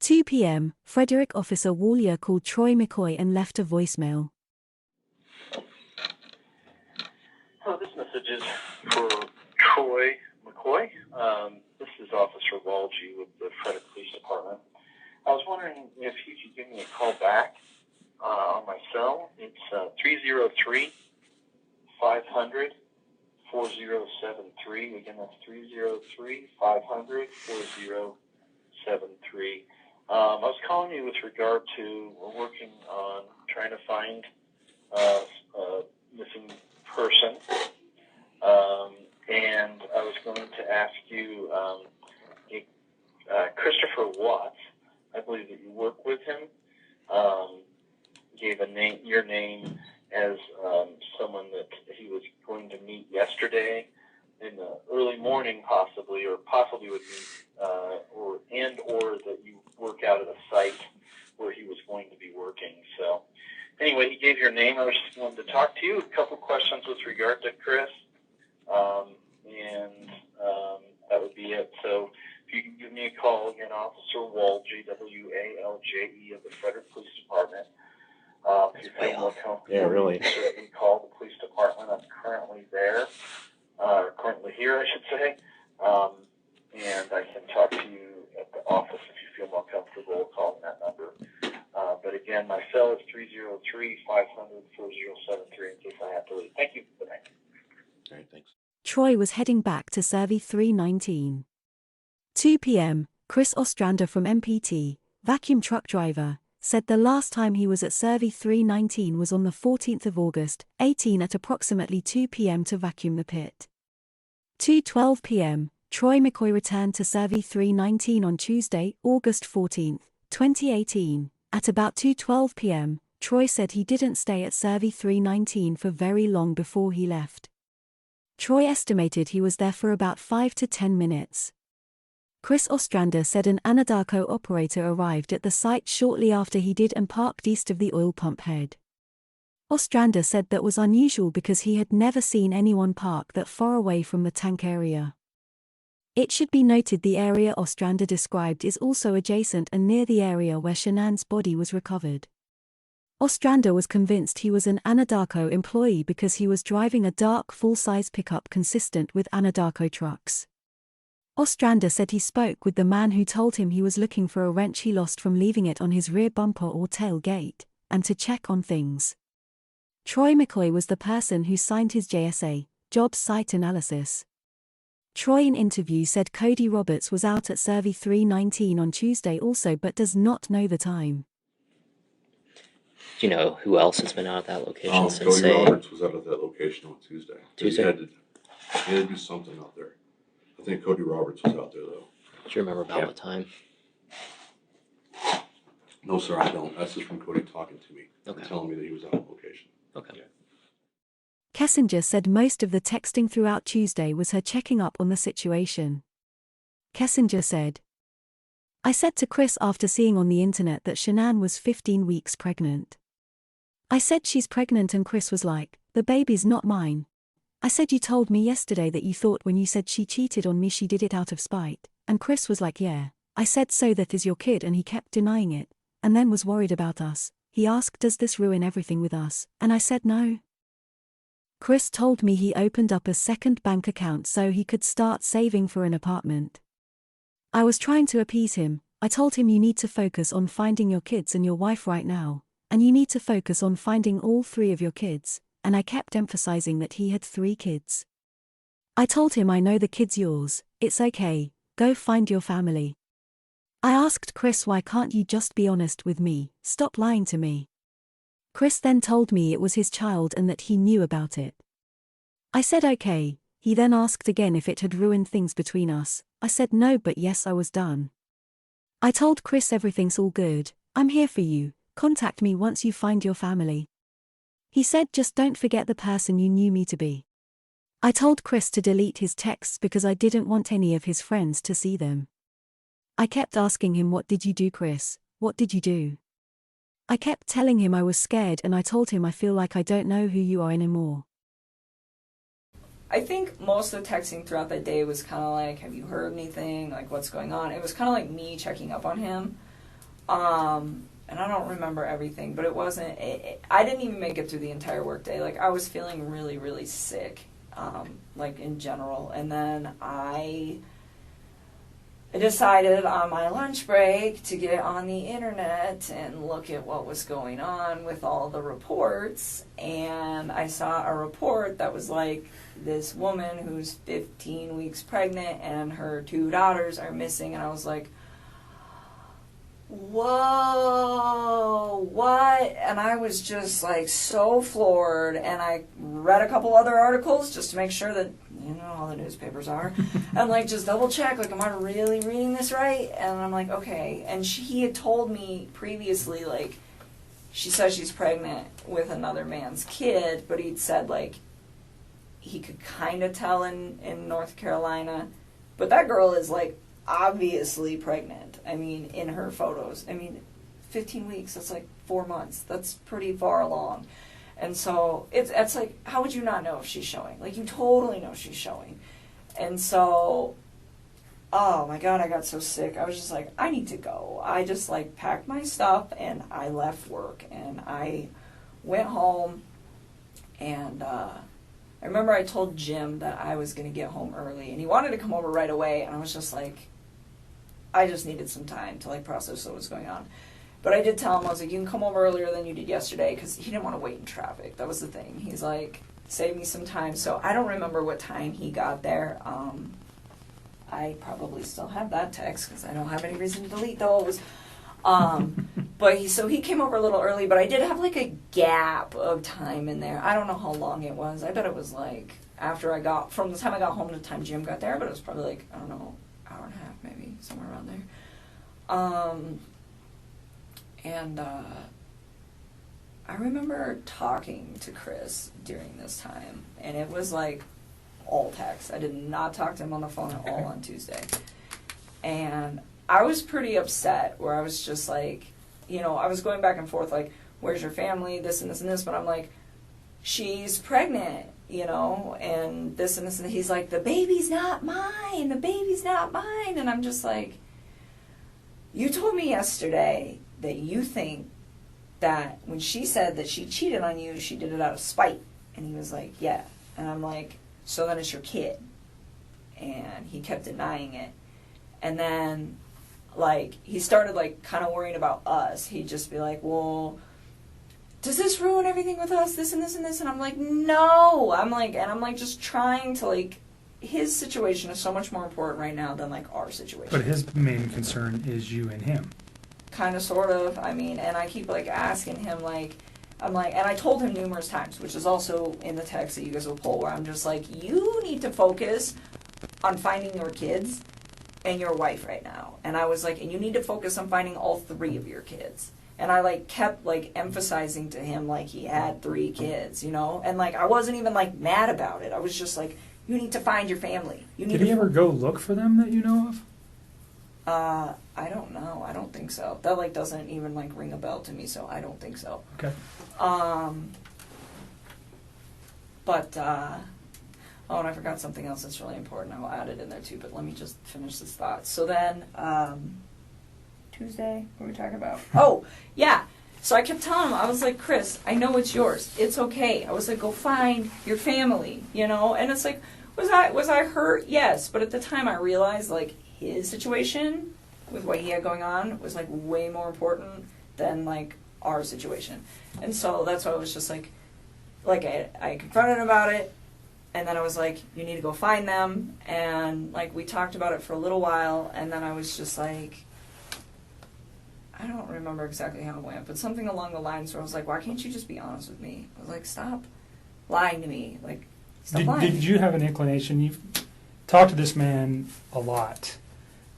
2 p.m., Frederick Officer Wallier called Troy McCoy and left a voicemail. Hello, this message is for Troy McCoy. This is Officer Walgie with the Frederick Police Department. I was wondering if you could give me a call back on my cell. It's 303-500-4073. Again, that's 303-500-4073. I was calling you with regard to, we're working on trying to find a missing person. And I was going to ask you, Christopher Watts, I believe that you work with him, gave your name as someone that he was going to meet yesterday in the early morning, possibly would meet, or that you work out at a site where he was going to be working. So anyway, he gave your name. I was just wanted to talk to you. A couple questions with regard to Chris, and that would be it. So if you can give me a call, again, Officer Walgie, W-A-L-J-E of the Frederick Police Department. If you feel more comfortable, you can certainly call the police department. I'm currently there, currently here, I should say, and I can talk to you at the office if you feel more comfortable calling that number. But again, my cell is 303-500-4073 in case I have to leave. Thank you. Good night. All right, thanks. Troy was heading back to Servi 319. 2 p.m., Chris Ostrander from MPT, vacuum truck driver, said the last time he was at Servi 319 was on the 14th of August, 18 at approximately 2 p.m. to vacuum the pit. 2:12 p.m., Troy McCoy returned to Servi 319 on Tuesday, August 14, 2018. At about 2:12 p.m., Troy said he didn't stay at Servi 319 for very long before he left. Troy estimated he was there for about 5 to 10 minutes. Chris Ostrander said an Anadarko operator arrived at the site shortly after he did and parked east of the oil pump head. Ostrander said that was unusual because he had never seen anyone park that far away from the tank area. It should be noted the area Ostrander described is also adjacent and near the area where Shanann's body was recovered. Ostrander was convinced he was an Anadarko employee because he was driving a dark full-size pickup consistent with Anadarko trucks. Ostrander said he spoke with the man who told him he was looking for a wrench he lost from leaving it on his rear bumper or tailgate, and to check on things. Troy McCoy was the person who signed his JSA, Job Site Analysis. Troy in interview said Cody Roberts was out at Servi 319 on Tuesday also but does not know the time. Do you know who else has been out at that location since, Cody say... Roberts was out at that location on Tuesday. Tuesday? He had to do something out there. I think Cody Roberts was out there, though. Do you remember about what time? No, sir, I don't. That's just from Cody talking to me. Okay. And telling me that he was out on location. Okay. Yeah. Kessinger said most of the texting throughout Tuesday was her checking up on the situation. Kessinger said, "I said to Chris after seeing on the internet that Shanann was 15 weeks pregnant. I said she's pregnant and Chris was like, the baby's not mine. I said you told me yesterday that you thought when you said she cheated on me she did it out of spite, and Chris was like yeah. I said so that is your kid and he kept denying it, and then was worried about us. He asked does this ruin everything with us, and I said no. Chris told me he opened up a second bank account so he could start saving for an apartment. I was trying to appease him. I told him you need to focus on finding your kids and your wife right now, and you need to focus on finding all 3 of your kids, and I kept emphasizing that he had 3 kids. I told him I know the kid's yours, it's okay, go find your family. I asked Chris why can't you just be honest with me, stop lying to me. Chris then told me it was his child and that he knew about it. I said okay, he then asked again if it had ruined things between us. I said no but yes I was done. I told Chris everything's all good, I'm here for you, contact me once you find your family. He said just don't forget the person you knew me to be. I told Chris to delete his texts because I didn't want any of his friends to see them. I kept asking him what did you do Chris, what did you do? I kept telling him I was scared and I told him I feel like I don't know who you are anymore. I think most of the texting throughout that day was kind of like, have you heard anything? Like, what's going on? It was kind of like me checking up on him. And I don't remember everything, but it wasn't, I didn't even make it through the entire workday. Like, I was feeling really, really sick, like, in general. And then I decided on my lunch break to get on the internet and look at what was going on with all the reports. And I saw a report that was like, this woman who's 15 weeks pregnant and her 2 daughters are missing. And I was like, whoa, what? And I was just like so floored, and I read a couple other articles just to make sure that, you know, all the newspapers are, and like just double check, like, am I really reading this right? And I'm like, okay. And he had told me previously, like, she says she's pregnant with another man's kid, but he'd said, like, he could kind of tell in North Carolina, but that girl is like obviously pregnant. I mean, in her photos. I mean, 15 weeks, that's like 4 months. That's pretty far along. And so it's like, how would you not know if she's showing? Like, you totally know she's showing. And so, oh my God, I got so sick. I was just like, I need to go. I just like packed my stuff and I left work and I went home, and I remember I told Jim that I was going to get home early, and he wanted to come over right away, and I was just like, I just needed some time to like process what was going on. But I did tell him, I was like, you can come over earlier than you did yesterday, because he didn't want to wait in traffic. That was the thing. He's like, save me some time. So I don't remember what time he got there. I probably still have that text because I don't have any reason to delete those. But he came over a little early, but I did have like a gap of time in there. I don't know how long it was. I bet it was like from the time I got home to the time Jim got there, but it was probably like, I don't know, hour and a half maybe, somewhere around there. I remember talking to Chris during this time, and it was like all text. I did not talk to him on the phone at all on Tuesday. And I was pretty upset, where I was just like, you know, I was going back and forth like, where's your family, this and this and this, but I'm like, she's pregnant, you know, and this and this, and he's like, the baby's not mine, and I'm just like, you told me yesterday that you think that when she said that she cheated on you, she did it out of spite. And he was like, yeah. And I'm like, so then it's your kid. And he kept denying it. And then, like, he started, like, kind of worrying about us. He'd just be like, well, does this ruin everything with us, this and this and this? And I'm like, no. I'm like, just trying to, like, his situation is so much more important right now than, like, our situation. But his main concern is you and him. Kind of, sort of. I mean, and I keep, like, asking him, like, I'm like, and I told him numerous times, which is also in the text that you guys will pull, where I'm just like, you need to focus on finding your kids and your wife right now. And I was like, and you need to focus on finding all 3 of your kids. And I, like, kept, like, emphasizing to him, like, he had 3 kids, you know? And, like, I wasn't even, like, mad about it. I was just like, you need to find your family. Did he ever go look for them that you know of? I don't know. I don't think so. That, like, doesn't even, like, ring a bell to me, so I don't think so. Okay. Oh, and I forgot something else that's really important. I will add it in there, too, but let me just finish this thought. So then, Tuesday, what were we talking about? Oh, yeah. So I kept telling him, I was like, Chris, I know it's yours. It's okay. I was like, go find your family, you know? And it's like, was I hurt? Yes. But at the time I realized, like, his situation with what he had going on was, like, way more important than, like, our situation. And so that's why I was just like I confronted him about it, and then I was like, you need to go find them, and, like, we talked about it for a little while, and then I was just like, I don't remember exactly how it went, but something along the lines where I was like, why can't you just be honest with me? I was like, stop lying to me. Like, stop lying. Did you have an inclination? You've talked to this man a lot,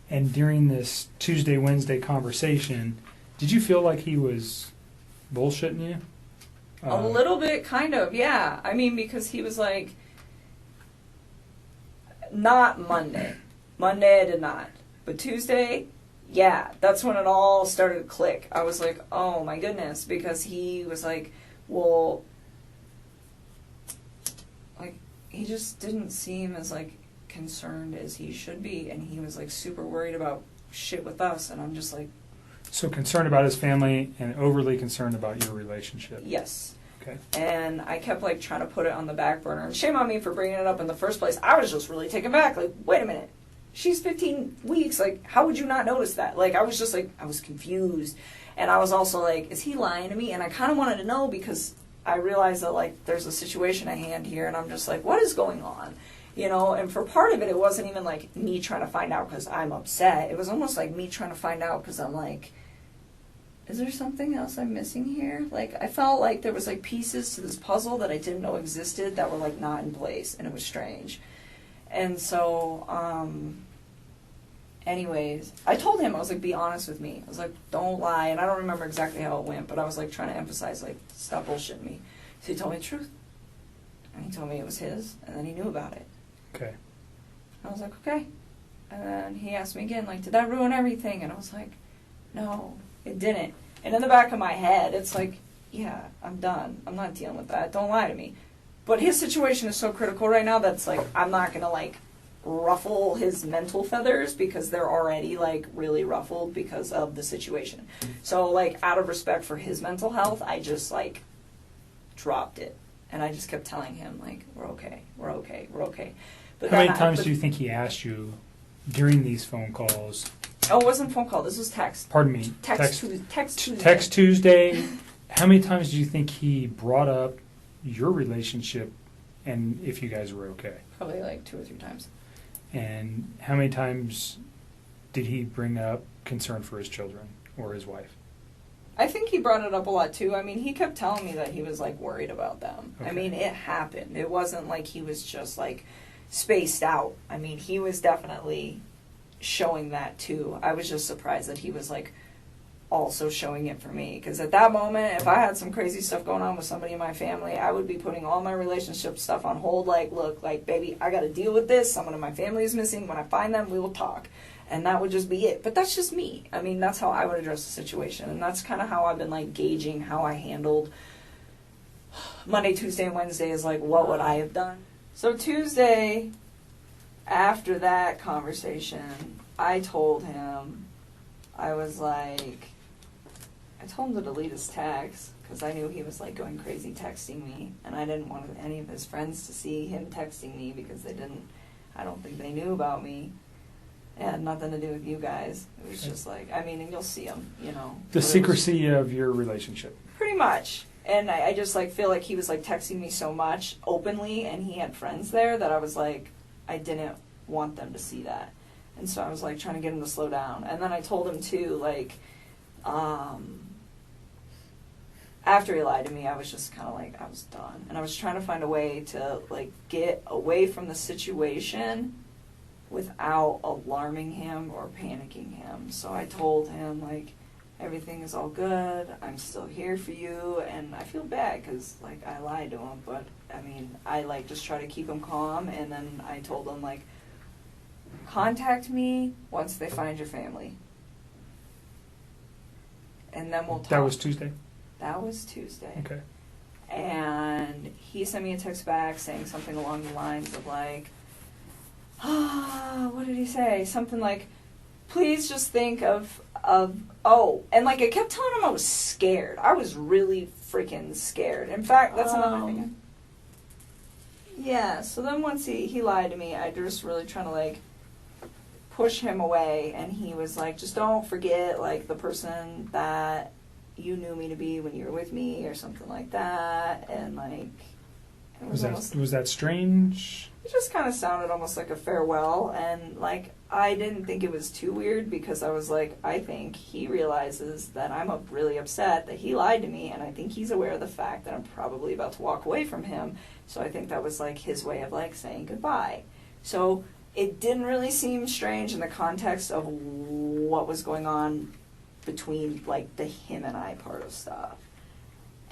and during this Tuesday, Wednesday conversation, did you feel like he was bullshitting you? A little bit, kind of, yeah. I mean, because he was like, not Monday. Monday I did not. But Tuesday, yeah, that's when it all started to click. I was like, oh my goodness, because he was like, well, like, he just didn't seem as, like, concerned as he should be, and he was, like, super worried about shit with us, and I'm just like, So concerned about his family and overly concerned about your relationship. Yes. Okay. And I kept like trying to put it on the back burner. And shame on me for bringing it up in the first place. I was just really taken back. Like, wait a minute. She's 15 weeks. Like, how would you not notice that? Like, I was just like, I was confused. And I was also like, is he lying to me? And I kind of wanted to know because I realized that like there's a situation at hand here. And I'm just like, what is going on? You know, and for part of it, it wasn't even like me trying to find out because I'm upset. It was almost like me trying to find out because I'm like, is there something else I'm missing here? Like, I felt like there was like pieces to this puzzle that I didn't know existed that were like not in place, and it was strange. And so, anyways, I told him, I was like, be honest with me. I was like, don't lie. And I don't remember exactly how it went, but I was like trying to emphasize, like, stop bullshitting me. So he told me the truth. And he told me it was his, and then he knew about it. Okay. I was like, okay. And then he asked me again, like, did that ruin everything? And I was like, no, it didn't. And in the back of my head, it's like, yeah, I'm done. I'm not dealing with that. Don't lie to me. But his situation is so critical right now that's like, I'm not going to like ruffle his mental feathers because they're already like really ruffled because of the situation. So like out of respect for his mental health, I just like dropped it. And I just kept telling him like, we're okay, we're okay, we're okay. But How many times do you think he asked you during these phone calls? Oh, it wasn't phone call. This was text. Pardon me. Text Tuesday. Text Tuesday. How many times do you think he brought up your relationship and if you guys were okay? Probably like 2 or 3 times. And how many times did he bring up concern for his children or his wife? I think he brought it up a lot too. I mean, he kept telling me that he was like worried about them. Okay. I mean, it happened. It wasn't like he was just like spaced out. I mean, he was definitely showing that too. I was just surprised that he was like also showing it for me, because at that moment, if I had some crazy stuff going on with somebody in my family, I would be putting all my relationship stuff on hold. Like, look, like, baby, I got to deal with this. Someone in my family is missing. When I find them, we will talk. And that would just be it. But that's just me. I mean, that's how I would address the situation. And that's kind of how I've been like gauging how I handled Monday, Tuesday, and Wednesday is like, what would I have done? So Tuesday, after that conversation, I told him, I was like, I told him to delete his text because I knew he was like going crazy texting me, and I didn't want any of his friends to see him texting me because I don't think they knew about me. It had nothing to do with you guys. It was just like, I mean, and you'll see him, you know. The secrecy of your relationship. Pretty much. And I just like feel like he was like texting me so much openly, and he had friends there that I was like, I didn't want them to see that. And so I was like trying to get him to slow down. And then I told him too, like, after he lied to me, I was just kind of like, I was done. And I was trying to find a way to like get away from the situation without alarming him or panicking him. So I told him, like, everything is all good, I'm still here for you, and I feel bad because, like, I lied to him, but, I mean, I, like, just try to keep him calm, and then I told him, like, contact me once they find your family. And then we'll talk. That was Tuesday? That was Tuesday. Okay. And he sent me a text back saying something along the lines of, like, what did he say? Something like, please just think of, and like I kept telling him I was scared. I was really freaking scared. In fact, that's another thing. Yeah, so then once he lied to me, I just really trying to like push him away, and he was like, just don't forget like the person that you knew me to be when you were with me or something like that, and like it was that strange? It just kind of sounded almost like a farewell, and like I didn't think it was too weird because I was like, I think he realizes that I'm really upset that he lied to me, and I think he's aware of the fact that I'm probably about to walk away from him, so I think that was like his way of like saying goodbye. So it didn't really seem strange in the context of what was going on between like the him and I part of stuff.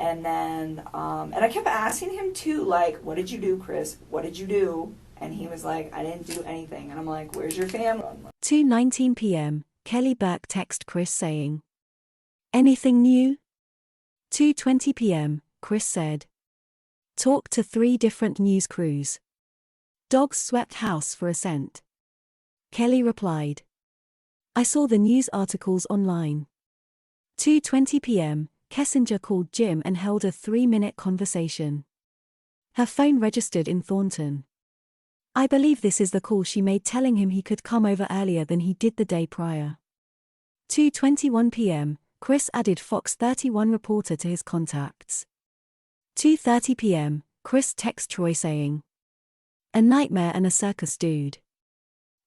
And then, and I kept asking him too, like, what did you do, Chris? What did you do? And he was like, I didn't do anything. And I'm like, where's your family? 2:19 p.m., Kelly Burke texted Chris saying, anything new? 2:20 p.m., Chris said, talked to 3 different news crews. Dogs swept house for a cent. Kelly replied, I saw the news articles online. 2:20 p.m., Kessinger called Jim and held a 3-minute conversation. Her phone registered in Thornton. I believe this is the call she made telling him he could come over earlier than he did the day prior. 2:21 p.m., Chris added Fox 31 reporter to his contacts. 2:30 p.m., Chris texts Troy saying, "A nightmare and a circus dude.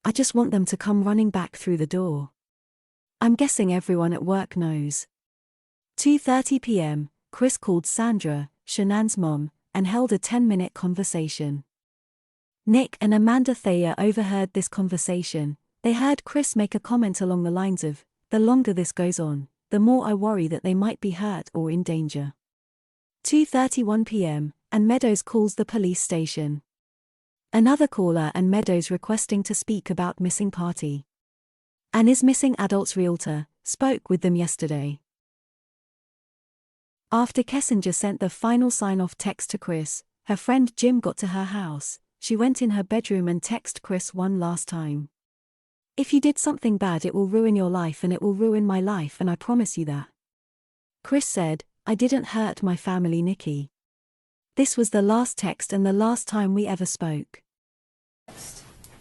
I just want them to come running back through the door. I'm guessing everyone at work knows." 2:30 p.m., Chris called Sandra, Shanann's mom, and held a 10-minute conversation. Nick and Amanda Thayer overheard this conversation. They heard Chris make a comment along the lines of, "The longer this goes on, the more I worry that they might be hurt or in danger." 2:31 p.m., and Meadows calls the police station. Another caller and Meadows requesting to speak about missing party. And his missing adults realtor spoke with them yesterday. After Kessinger sent the final sign-off text to Chris, her friend Jim got to her house. She went in her bedroom and texted Chris one last time. "If you did something bad, it will ruin your life and it will ruin my life, and I promise you that." Chris said, "I didn't hurt my family, Nikki. This was the last text and the last time we ever spoke."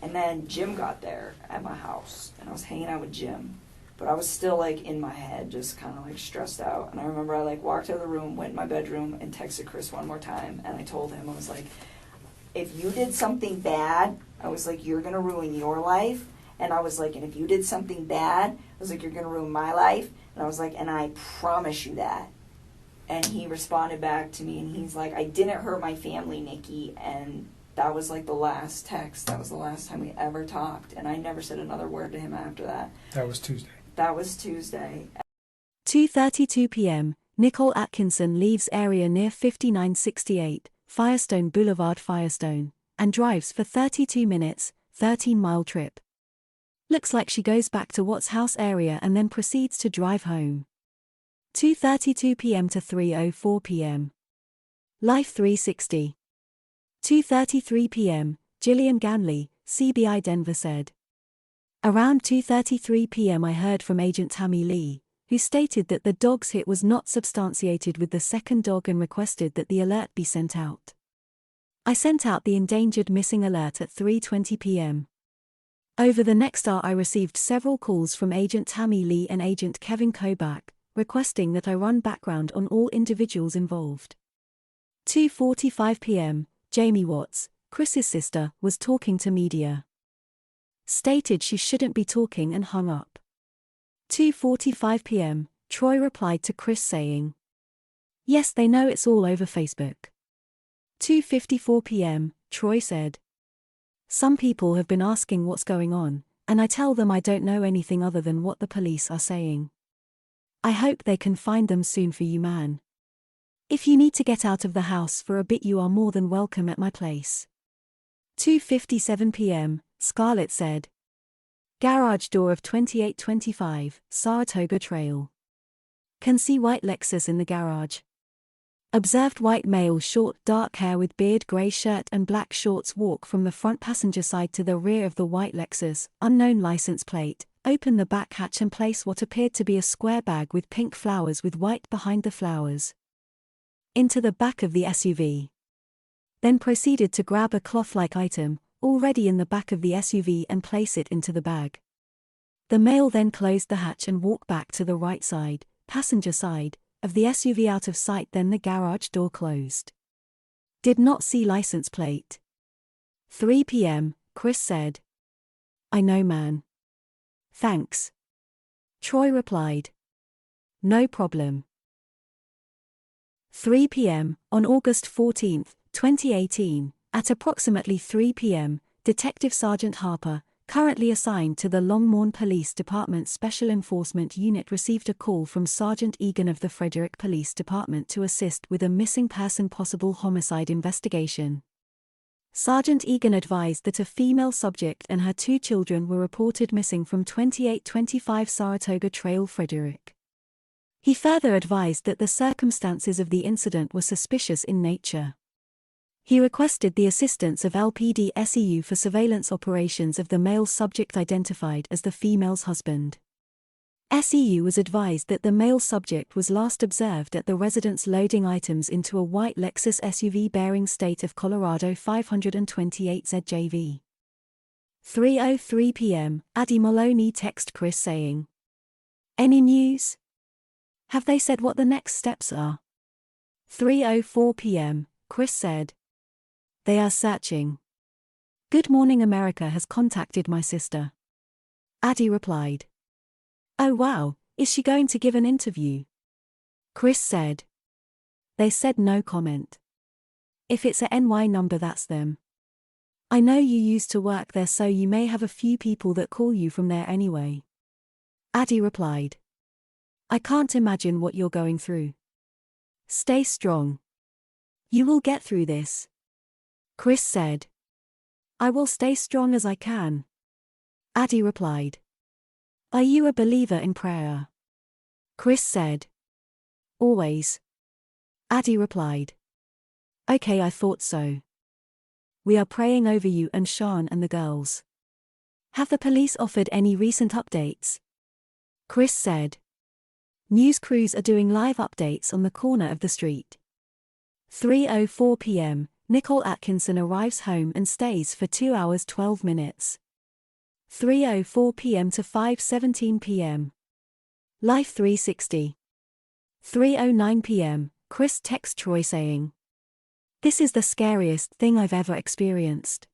And then Jim got there at my house, and I was hanging out with Jim. But I was still, like, in my head, just kind of, like, stressed out. And I remember I, like, walked out of the room, went in my bedroom, and texted Chris one more time. And I told him, I was like, "If you did something bad," I was like, "you're going to ruin your life." And I was like, "And if you did something bad," I was like, "you're going to ruin my life." And I was like, "And I promise you that." And he responded back to me, and he's like, "I didn't hurt my family, Nikki." And that was, like, the last text. That was the last time we ever talked. And I never said another word to him after that. That was Tuesday. That was Tuesday. 2:32 p.m., Nicole Atkinson leaves area near 5968 Firestone Boulevard, Firestone, and drives for 32 minutes, 13-mile trip. Looks like she goes back to Watts House area and then proceeds to drive home. 2:32 p.m. to 3:04 p.m. Life 360. 2:33 p.m., Gillian Ganley, CBI Denver said. Around 2:33 p.m. I heard from Agent Tammy Lee, who stated that the dog's hit was not substantiated with the second dog and requested that the alert be sent out. I sent out the endangered missing alert at 3:20 p.m. Over the next hour I received several calls from Agent Tammy Lee and Agent Kevin Kobach, requesting that I run background on all individuals involved. 2:45 p.m., Jamie Watts, Chris's sister, was talking to media. Stated she shouldn't be talking and hung up. 2:45 p.m., Troy replied to Chris saying, "Yes, they know, it's all over Facebook." 2:54 p.m., Troy said, "Some people have been asking what's going on, and I tell them I don't know anything other than what the police are saying. I hope they can find them soon for you, man. If you need to get out of the house for a bit, you are more than welcome at my place." 2:57 p.m., Scarlett said, "Garage door of 2825, Saratoga Trail. Can see white Lexus in the garage. Observed white male, short dark hair with beard, grey shirt and black shorts, walk from the front passenger side to the rear of the white Lexus, unknown license plate, open the back hatch and place what appeared to be a square bag with pink flowers with white behind the flowers into the back of the SUV. Then proceeded to grab a cloth-like item, already in the back of the SUV, and place it into the bag. The male then closed the hatch and walked back to the right side, passenger side, of the SUV out of sight, then the garage door closed. Did not see license plate." 3 p.m., Chris said, "I know, man. Thanks." Troy replied, "No problem." 3 p.m., on August 14, 2018, at approximately 3 p.m., Detective Sergeant Harper, currently assigned to the Longmorn Police Department Special Enforcement Unit, received a call from Sergeant Egan of the Frederick Police Department to assist with a missing person possible homicide investigation. Sergeant Egan advised that a female subject and her 2 children were reported missing from 2825 Saratoga Trail, Frederick. He further advised that the circumstances of the incident were suspicious in nature. He requested the assistance of LPD SEU for surveillance operations of the male subject identified as the female's husband. SEU was advised that the male subject was last observed at the residence loading items into a white Lexus SUV bearing State of Colorado 528 ZJV. 3:03 p.m., Addie Maloney texted Chris saying, "Any news? Have they said what the next steps are?" 3:04 p.m., Chris said, "They are searching. Good Morning America has contacted my sister." Addie replied, "Oh wow, is she going to give an interview?" Chris said, "They said no comment. If it's a NY number, that's them. I know you used to work there, so you may have a few people that call you from there anyway." Addie replied, "I can't imagine what you're going through. Stay strong. You will get through this." Chris said, "I will stay strong as I can." Addie replied, "Are you a believer in prayer?" Chris said, "Always." Addie replied, "Okay, I thought so. We are praying over you and Sean and the girls. Have the police offered any recent updates?" Chris said, "News crews are doing live updates on the corner of the street." 3:04 p.m., Nicole Atkinson arrives home and stays for 2 hours 12 minutes. 3:04 p.m. to 5:17 p.m. Life 360. 3:09 p.m., Chris texts Troy saying, "This is the scariest thing I've ever experienced."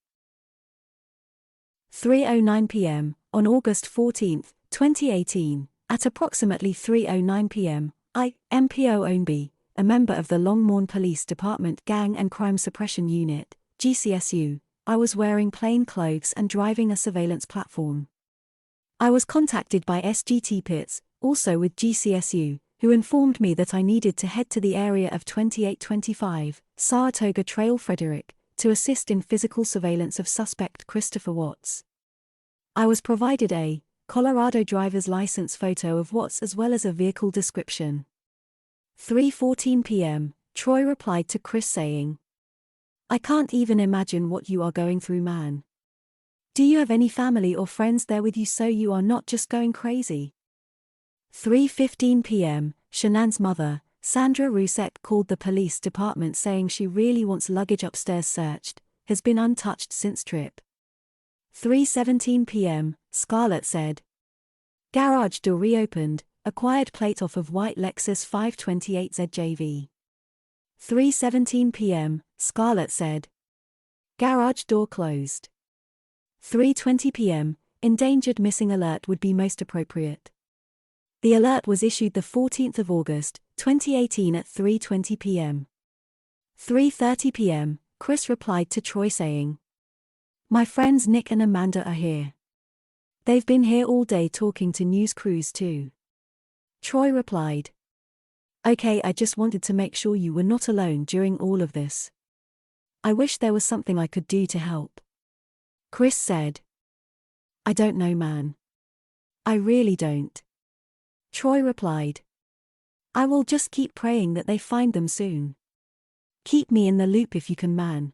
3:09 p.m., on August 14, 2018, at approximately 3:09 p.m., MPO Ownby, a member of the Longmorn Police Department Gang and Crime Suppression Unit, GCSU, I was wearing plain clothes and driving a surveillance platform. I was contacted by SGT Pitts, also with GCSU, who informed me that I needed to head to the area of 2825, Saratoga Trail Frederick, to assist in physical surveillance of suspect Christopher Watts. I was provided a Colorado driver's license photo of Watts as well as a vehicle description. 3:14 p.m., Troy replied to Chris saying, "I can't even imagine what you are going through, man. Do you have any family or friends there with you so you are not just going crazy?" 3:15 p.m., Shanann's mother, Sandra Rousset, called the police department saying she really wants luggage upstairs searched, has been untouched since trip. 3:17 p.m., Scarlett said, "Garage door reopened, acquired plate off of white Lexus 528 ZJV." 3:17 p.m., Scarlett said, "Garage door closed." 3:20 p.m., endangered missing alert would be most appropriate. The alert was issued the 14th of August, 2018 at 3:20 p.m. 3:30 p.m., Chris replied to Troy saying, "My friends Nick and Amanda are here. They've been here all day talking to news crews too." Troy replied, "Okay, I just wanted to make sure you were not alone during all of this. I wish there was something I could do to help." Chris said, "I don't know, man. I really don't." Troy replied, "I will just keep praying that they find them soon. Keep me in the loop if you can, man.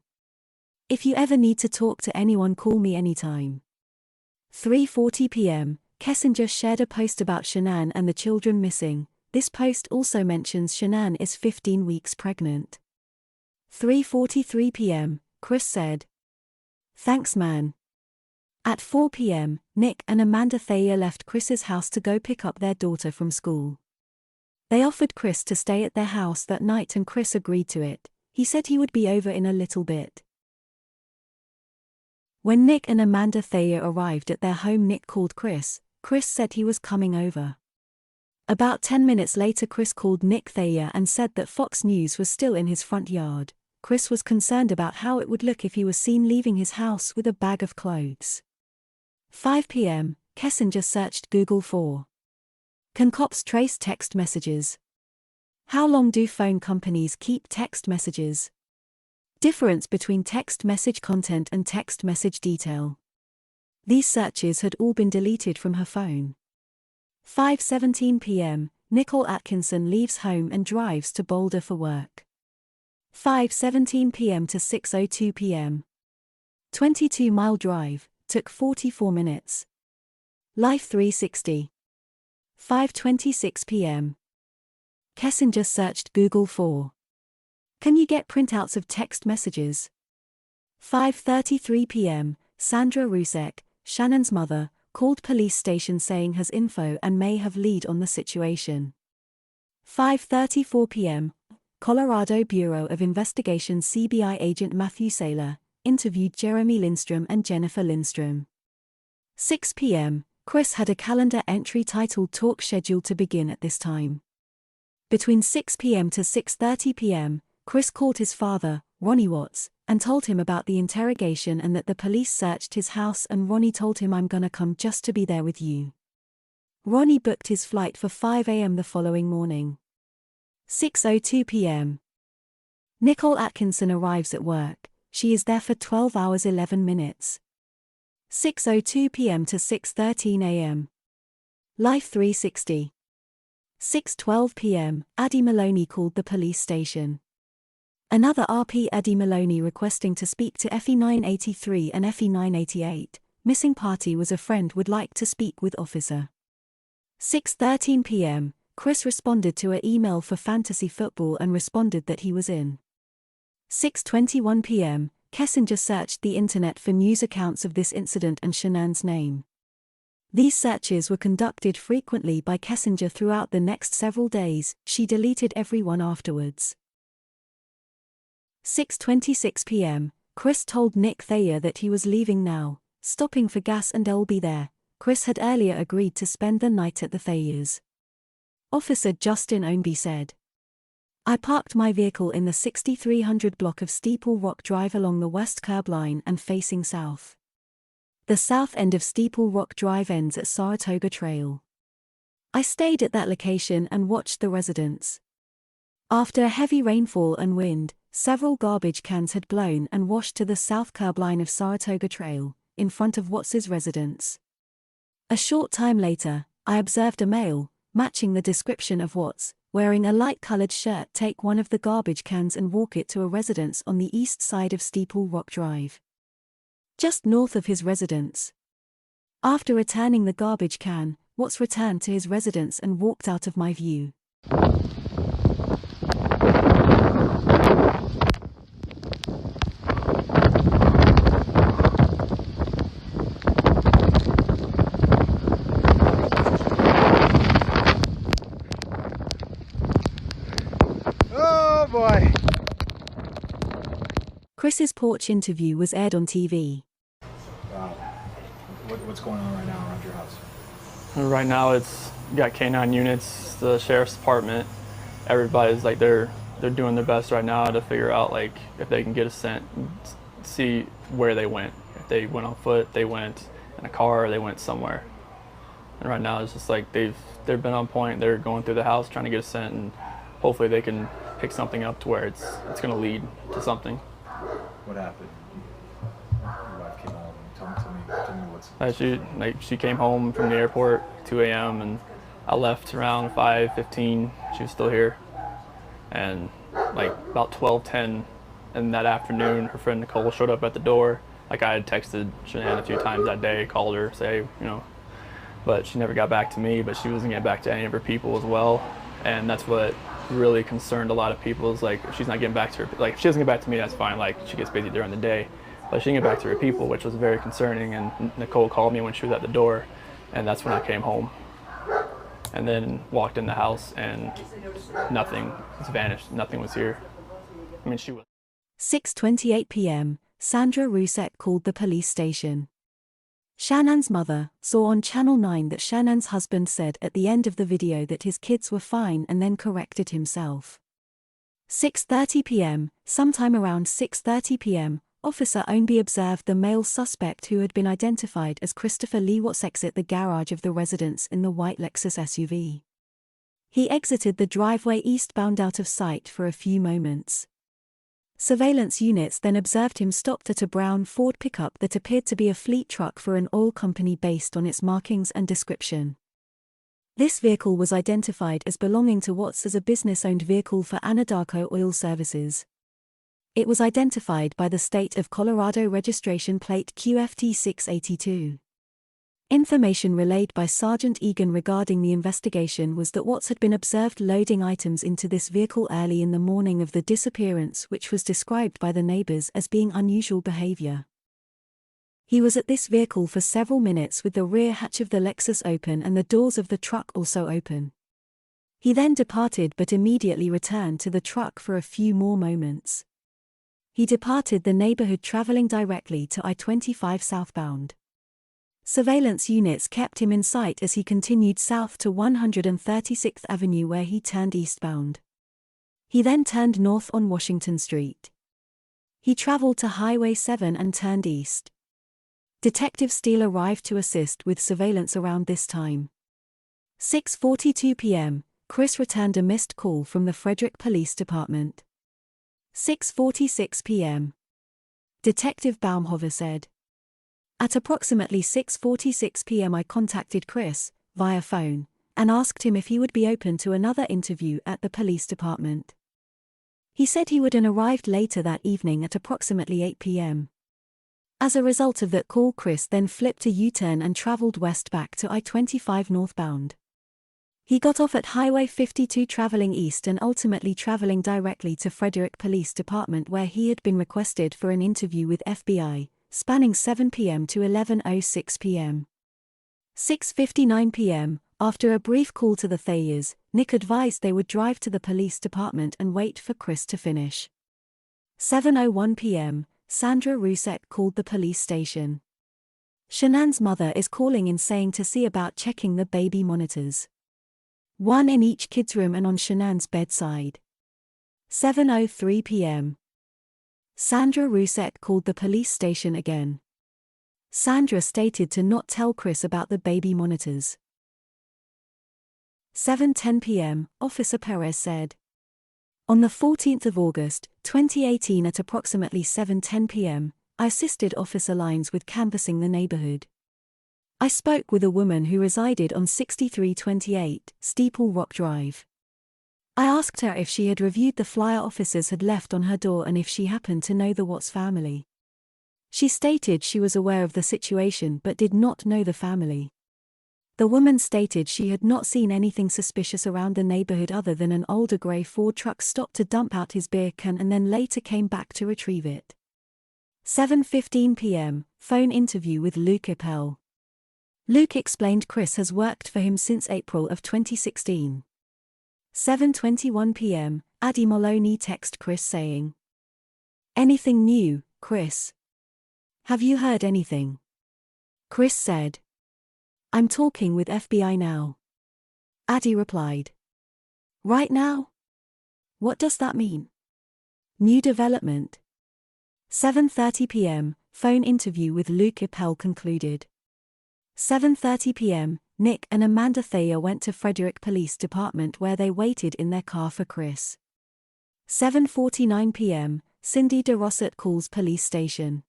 If you ever need to talk to anyone, call me anytime." 3:40 p.m., Kessinger shared a post about Shanann and the children missing. This post also mentions Shanann is 15 weeks pregnant. 3:43 p.m., Chris said, "Thanks, man." At 4 p.m., Nick and Amanda Thayer left Chris's house to go pick up their daughter from school. They offered Chris to stay at their house that night and Chris agreed to it. He said he would be over in a little bit. When Nick and Amanda Thayer arrived at their home, Nick called Chris. Chris said he was coming over. About 10 minutes later, Chris called Nick Thayer and said that Fox News was still in his front yard. Chris was concerned about how it would look if he was seen leaving his house with a bag of clothes. 5 p.m., Kessinger searched Google for "Can cops trace text messages? How long do phone companies keep text messages? Difference between text message content and text message detail." These searches had all been deleted from her phone. 5:17 p.m., Nicole Atkinson leaves home and drives to Boulder for work. 5:17 p.m. to 6:02 p.m. 22-mile drive, took 44 minutes. Life 360. 5:26 p.m. Kessinger searched Google for "Can you get printouts of text messages?" 5:33 p.m. Sandra Rusek, Shannon's mother, called police station saying has info and may have lead on the situation. 5:34 p.m. Colorado Bureau of Investigation CBI agent Matthew Saylor interviewed Jeremy Lindstrom and Jennifer Lindstrom. 6 p.m. Chris had a calendar entry titled "Talk" scheduled to begin at this time. Between 6 p.m. to 6:30 p.m., Chris called his father, Ronnie Watts, and told him about the interrogation and that the police searched his house, and Ronnie told him, "I'm gonna come just to be there with you." Ronnie booked his flight for 5 a.m. the following morning. 6:02 p.m. Nicole Atkinson arrives at work. She is there for 12 hours 11 minutes. 6:02 p.m. to 6:13 a.m. Life 360. 6:12 p.m. Addie Maloney called the police station. Another RP, Addie Maloney, requesting to speak to FE 983 and FE 988. Missing party was a friend, would like to speak with officer. 6:13 p.m. Chris responded to an email for fantasy football and responded that he was in. 6:21 p.m. Kessinger searched the internet for news accounts of this incident and Shannon's name. These searches were conducted frequently by Kessinger throughout the next several days. She deleted everyone afterwards. 6:26 p.m. Chris told Nick Thayer that he was leaving now, stopping for gas, and I'll be there. Chris had earlier agreed to spend the night at the Thayers. Officer Justin Ownby said, "I parked my vehicle in the 6300 block of Steeple Rock Drive along the west curb line and facing south. The south end of Steeple Rock Drive ends at Saratoga Trail. I stayed at that location and watched the residents. After a heavy rainfall and wind, several garbage cans had blown and washed to the south curb line of Saratoga Trail, in front of Watts's residence. A short time later, I observed a male, matching the description of Watts, wearing a light-colored shirt, take one of the garbage cans and walk it to a residence on the east side of Steeple Rock Drive, just north of his residence. After returning the garbage can, Watts returned to his residence and walked out of my view." Oh boy! Chris's porch interview was aired on TV. Wow. What's going on right now around your house? Right now, you got K9 units, the sheriff's department. Everybody's like they're doing their best right now to figure out like if they can get a scent, see where they went. If they went on foot, they went in a car, or they went somewhere. And right now, it's just like they've been on point. They're going through the house trying to get a scent, and hopefully they can pick something up to where it's going to lead to something. What happened? Your wife came home. Tell me what's. She came home from the airport 2 a.m. and I left around 5:15. She was still here, and like about 12:10 in that afternoon, her friend Nicole showed up at the door. Like I had texted Shanann a few times that day, called her, say but she never got back to me. But she wasn't getting back to any of her people as well, and that's what really concerned a lot of people. Is like if she's not getting back to her, like if she doesn't get back to me, that's fine. Like she gets busy during the day, but she didn't get back to her people, which was very concerning. And Nicole called me when she was at the door, and that's when I came home, and then walked in the house, and nothing was vanished. Nothing was here. I mean, she was. 6:28 p.m. Sandra Rusek called the police station. Shannon's mother saw on Channel 9 that Shannon's husband said at the end of the video that his kids were fine and then corrected himself. 6:30 p.m. Sometime around 6:30 p.m., Officer Ownby observed the male suspect, who had been identified as Christopher Lee Watts, exit the garage of the residence in the white Lexus SUV. He exited the driveway eastbound out of sight for a few moments. Surveillance units then observed him stopped at a brown Ford pickup that appeared to be a fleet truck for an oil company based on its markings and description. This vehicle was identified as belonging to Watts as a business-owned vehicle for Anadarko Oil Services. It was identified by the state of Colorado registration plate QFT 682. Information relayed by Sergeant Egan regarding the investigation was that Watts had been observed loading items into this vehicle early in the morning of the disappearance, which was described by the neighbors as being unusual behavior. He was at this vehicle for several minutes with the rear hatch of the Lexus open and the doors of the truck also open. He then departed but immediately returned to the truck for a few more moments. He departed the neighborhood traveling directly to I-25 southbound. Surveillance units kept him in sight as he continued south to 136th Avenue where he turned eastbound. He then turned north on Washington Street. He traveled to Highway 7 and turned east. Detective Steele arrived to assist with surveillance around this time. 6:42 p.m., Chris returned a missed call from the Frederick Police Department. 6:46 p.m. Detective Baumhofer said, "At approximately 6:46 p.m. I contacted Chris, via phone, and asked him if he would be open to another interview at the police department. He said he would and arrived later that evening at approximately 8 p.m. As a result of that call, Chris then flipped a U-turn and traveled west back to I-25 northbound. He got off at Highway 52 traveling east and ultimately traveling directly to Frederick Police Department where he had been requested for an interview with FBI, spanning 7 p.m. to 11:06 p.m. 6:59 p.m., after a brief call to the Thayers, Nick advised they would drive to the police department and wait for Chris to finish. 7:01 p.m., Sandra Rousset called the police station. Shanann's mother is calling in saying to see about checking the baby monitors. One in each kid's room and on Shanann's bedside. 7:03 p.m. Sandra Rousset called the police station again. Sandra stated to not tell Chris about the baby monitors. 7:10 p.m., Officer Perez said. On the 14th of August, 2018 at approximately 7:10 p.m., I assisted Officer Lines with canvassing the neighborhood. I spoke with a woman who resided on 6328 Steeple Rock Drive. I asked her if she had reviewed the flyer officers had left on her door and if she happened to know the Watts family. She stated she was aware of the situation but did not know the family. The woman stated she had not seen anything suspicious around the neighborhood other than an older gray Ford truck stopped to dump out his beer can and then later came back to retrieve it. 7:15 p.m., phone interview with Luke Appel. Luke explained Chris has worked for him since April of 2016. 7:21 p.m., Addie Maloney texted Chris saying, "Anything new, Chris? Have you heard anything?" Chris said, "I'm talking with FBI now." Addie replied, "Right now? What does that mean? New development?" 7:30 p.m., phone interview with Luke Appel concluded. 7:30 p.m., Nick and Amanda Thayer went to Frederick Police Department where they waited in their car for Chris. 7:49 p.m., Cindy DeRossett calls police station.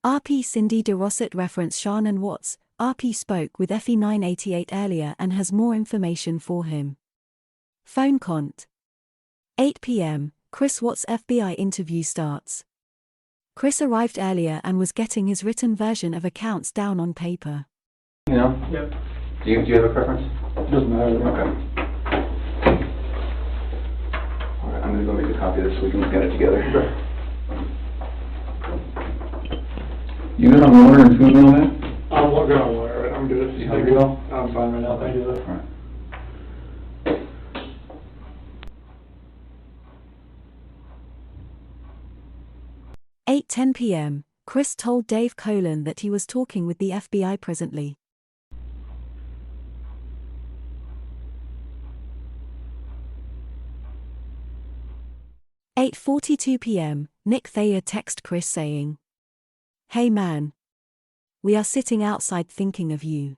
RP Cindy DeRossett referenced Shanann Watts. RP spoke with FE 988 earlier and has more information for him. Phone cont. 8 p.m., Chris Watts FBI interview starts. Chris arrived earlier and was getting his written version of accounts down on paper. You know? Yep. Do you have a preference? Doesn't matter. Okay. Alright, I'm gonna go make a copy of this so we can look at it together. You good on water and food and all that? I'm good on wire, right? I'm good. You hungry though? I'm fine right now, thank you. Alright. 8:10 p.m., Chris told Dave Colan that he was talking with the FBI presently. at 8:42 p.m., Nick Thayer texted Chris saying, "Hey man. We are sitting outside thinking of you.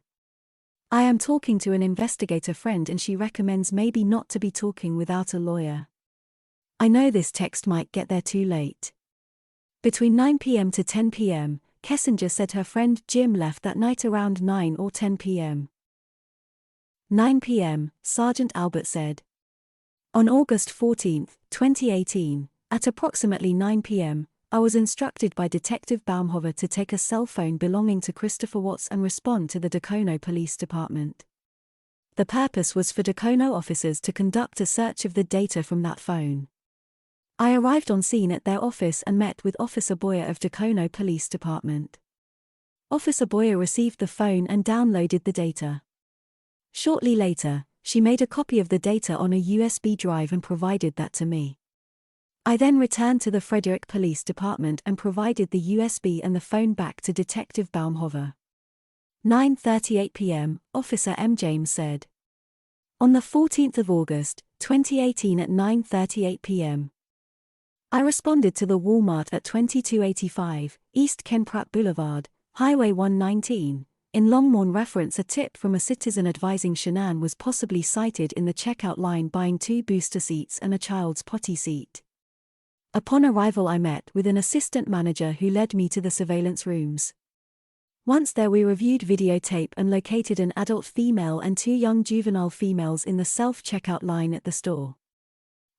I am talking to an investigator friend and she recommends maybe not to be talking without a lawyer. I know this text might get there too late." Between 9 p.m. to 10 p.m., Kessinger said her friend Jim left that night around 9 or 10 p.m. 9 p.m., Sergeant Albert said. On August 14, 2018, at approximately 9 p.m., I was instructed by Detective Baumhover to take a cell phone belonging to Christopher Watts and respond to the Dacono Police Department. The purpose was for Dacono officers to conduct a search of the data from that phone. I arrived on scene at their office and met with Officer Boyer of Dacono Police Department. Officer Boyer received the phone and downloaded the data. Shortly later, she made a copy of the data on a USB drive and provided that to me. I then returned to the Frederick Police Department and provided the USB and the phone back to Detective Baumhover. 9:38 p.m., Officer M. James said. On the 14th of August, 2018 at 9:38 p.m. I responded to the Walmart at 2285 East Ken Pratt Boulevard, Highway 119, in Longmorn. Reference a tip from a citizen advising Shanann was possibly sighted in the checkout line buying 2 booster seats and a child's potty seat. Upon arrival I met with an assistant manager who led me to the surveillance rooms. Once there we reviewed videotape and located an adult female and 2 young juvenile females in the self-checkout line at the store.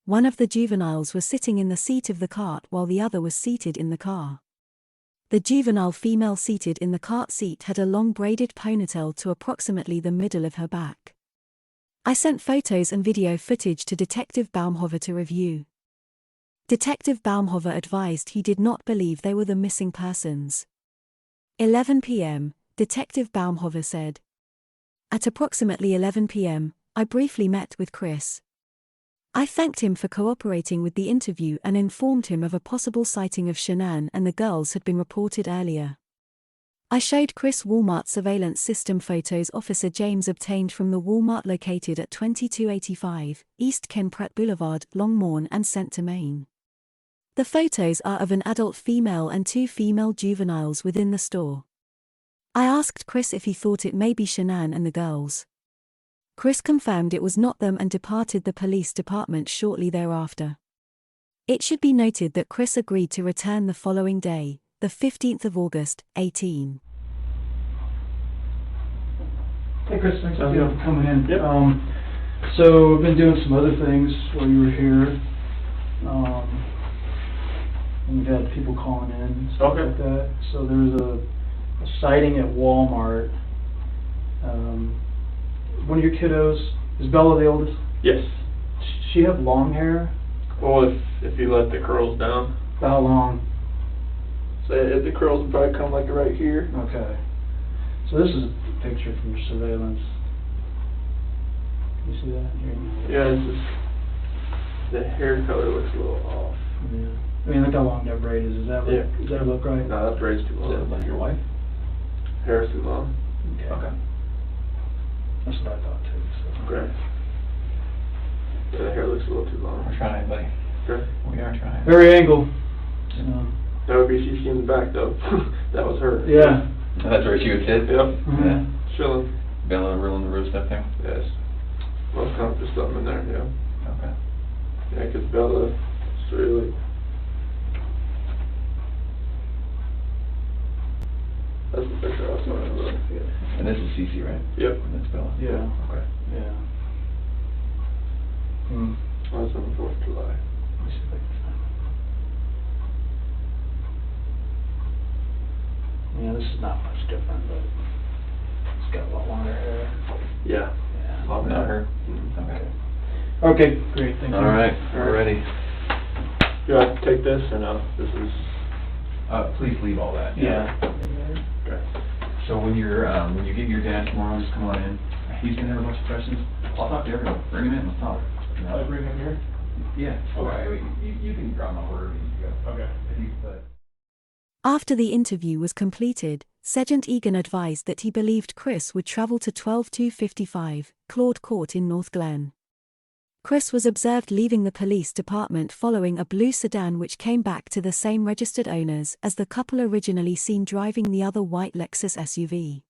One of the juveniles was sitting in the seat of the cart while the other was seated in the car. The juvenile female seated in the cart seat had a long braided ponytail to approximately the middle of her back. I sent photos and video footage to Detective Baumhover to review. Detective Baumhover advised he did not believe they were the missing persons. 11 p.m., Detective Baumhover said. At approximately 11 p.m., I briefly met with Chris. I thanked him for cooperating with the interview and informed him of a possible sighting of Shanann and the girls had been reported earlier. I showed Chris Walmart surveillance system photos Officer James obtained from the Walmart located at 2285 East Ken Pratt Boulevard, Longmorn, and sent to Maine. The photos are of an adult female and 2 female juveniles within the store. I asked Chris if he thought it may be Shanann and the girls. Chris confirmed it was not them and departed the police department shortly thereafter. It should be noted that Chris agreed to return the following day, the 15th of August, 18. Hey Chris, thanks for coming in. Yep. So I've been doing some other things while you were here. And we've had people calling in and stuff like that. So there was a sighting at Walmart. One of your kiddos, is Bella the oldest? Yes. She have long hair? Well, if you let the curls down. How long? So the curls would probably come like right here. Okay. So this is a picture from your surveillance. Can you see that? Yeah, it's just the hair color looks a little off. Yeah. I mean, look how long that braid is. Does that look right? No, that braid's too long. Is that like your wife? Hair's too long. Okay. That's what I thought too. So. Okay. Yeah, the hair looks a little too long. We're trying, buddy. Okay. We are trying. Very angled. That would be CC in the back though. That was her. Yeah. Oh, that's where she was hit? Yep. Mm-hmm. Yeah. Chilling. Bella ruling the roost up there? Yes. Most comfortable stuff in there, yeah. Okay. Yeah, because Bella is really... That's the picture I was talking about. Yeah. And this is CC, right? Yep. And that's Bella? Yeah. Okay. Yeah. That's on the 4th of July. Let me see if I can find it. Yeah, this is not much different, but it's got a lot longer hair. Yeah. Yeah. Not her? Mm-hmm. Okay. Okay, great, thank you. All right, we're ready. Do I take this or no? This is... Please leave all that. Yeah. Okay. So when you get your dad tomorrow, just come on in. He's gonna have a bunch of questions. I'll talk to everyone. Bring him in, let's talk. I bring him here? Yeah. Okay. You can drop my order if you go. Okay. After the interview was completed, Sergeant Egan advised that he believed Chris would travel to 12255 Claude Court in North Glen. Chris was observed leaving the police department following a blue sedan which came back to the same registered owners as the couple originally seen driving the other white Lexus SUV.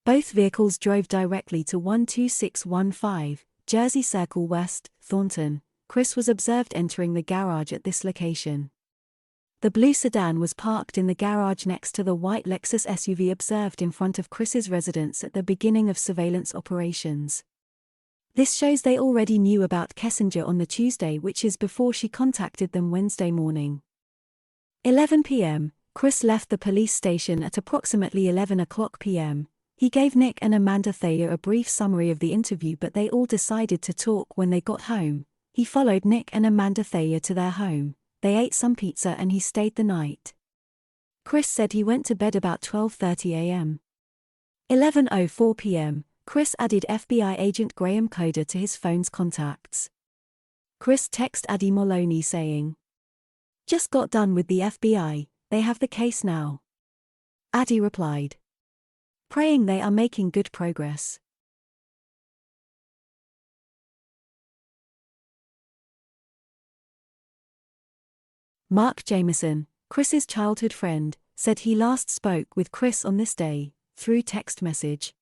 Both vehicles drove directly to 12615 Jersey Circle West, Thornton. Chris was observed entering the garage at this location. The blue sedan was parked in the garage next to the white Lexus SUV observed in front of Chris's residence at the beginning of surveillance operations. This shows they already knew about Kessinger on the Tuesday, which is before she contacted them Wednesday morning. 11 p.m., Chris left the police station at approximately 11 o'clock p.m. He gave Nick and Amanda Thayer a brief summary of the interview, but they all decided to talk when they got home. He followed Nick and Amanda Thayer to their home. They ate some pizza and he stayed the night. Chris said he went to bed about 12:30 a.m. 11:04 p.m., Chris added FBI agent Graham Coder to his phone's contacts. Chris texted Addie Moloney saying, "Just got done with the FBI, they have the case now." Addie replied, "Praying they are making good progress." Mark Jameson, Chris's childhood friend, said he last spoke with Chris on this day, through text message.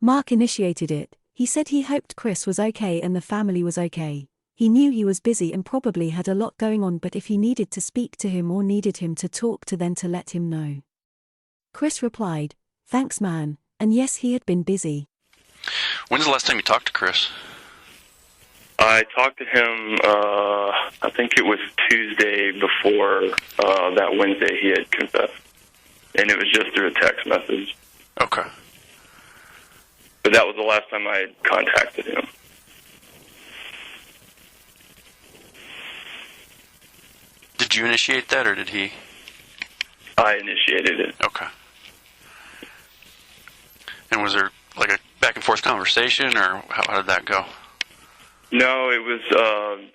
Mark initiated it. He said he hoped Chris was okay and the family was okay. He knew he was busy and probably had a lot going on, but if he needed to speak to him or needed him to talk to, then to let him know. Chris replied, "Thanks man," and yes, he had been busy. When's the last time you talked to Chris? I talked to him, I think it was Tuesday before that Wednesday he had confessed. And it was just through a text message. Okay. But that was the last time I had contacted him. Did you initiate that, or did he? I initiated it. Okay. And was there like a back and forth conversation, or how did that go? No, it was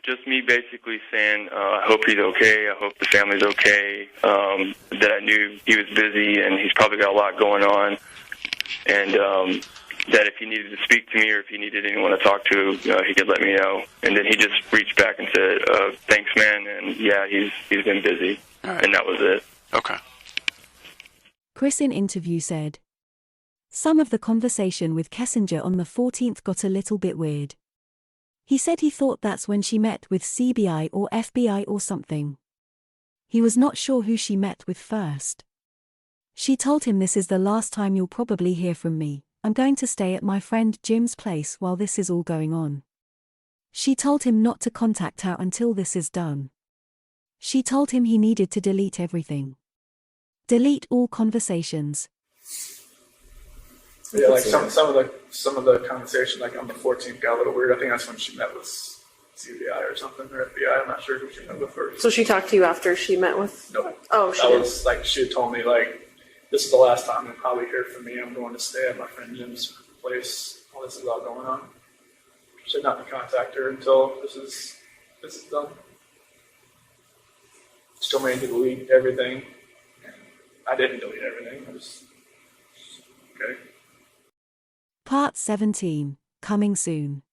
just me basically saying, I hope he's okay, I hope the family's okay, that I knew he was busy and he's probably got a lot going on, and that if he needed to speak to me or if he needed anyone to talk to, he could let me know. And then he just reached back and said, thanks man, and yeah, he's been busy, and that was it. Okay. Chris in interview said, "Some of the conversation with Kessinger on the 14th got a little bit weird. He said he thought that's when she met with CBI or FBI or something. He was not sure who she met with first. She told him, this is the last time you'll probably hear from me. I'm going to stay at my friend Jim's place while this is all going on. She told him not to contact her until this is done. She told him he needed to delete everything. Delete all conversations." Yeah, like some of the conversation, like on the 14th, got a little weird. I think that's when she met with CBI or something, or FBI. I'm not sure who she met with first. So she talked to you after she met with? No. Oh, she that did. was like she had told me like, this is the last time you'll probably hear from me. I'm going to stay at my friend Jim's place while this is all going on. She said not to contact her until this is done. She told me to delete everything. I didn't delete everything. I just okay. Part 17, coming soon.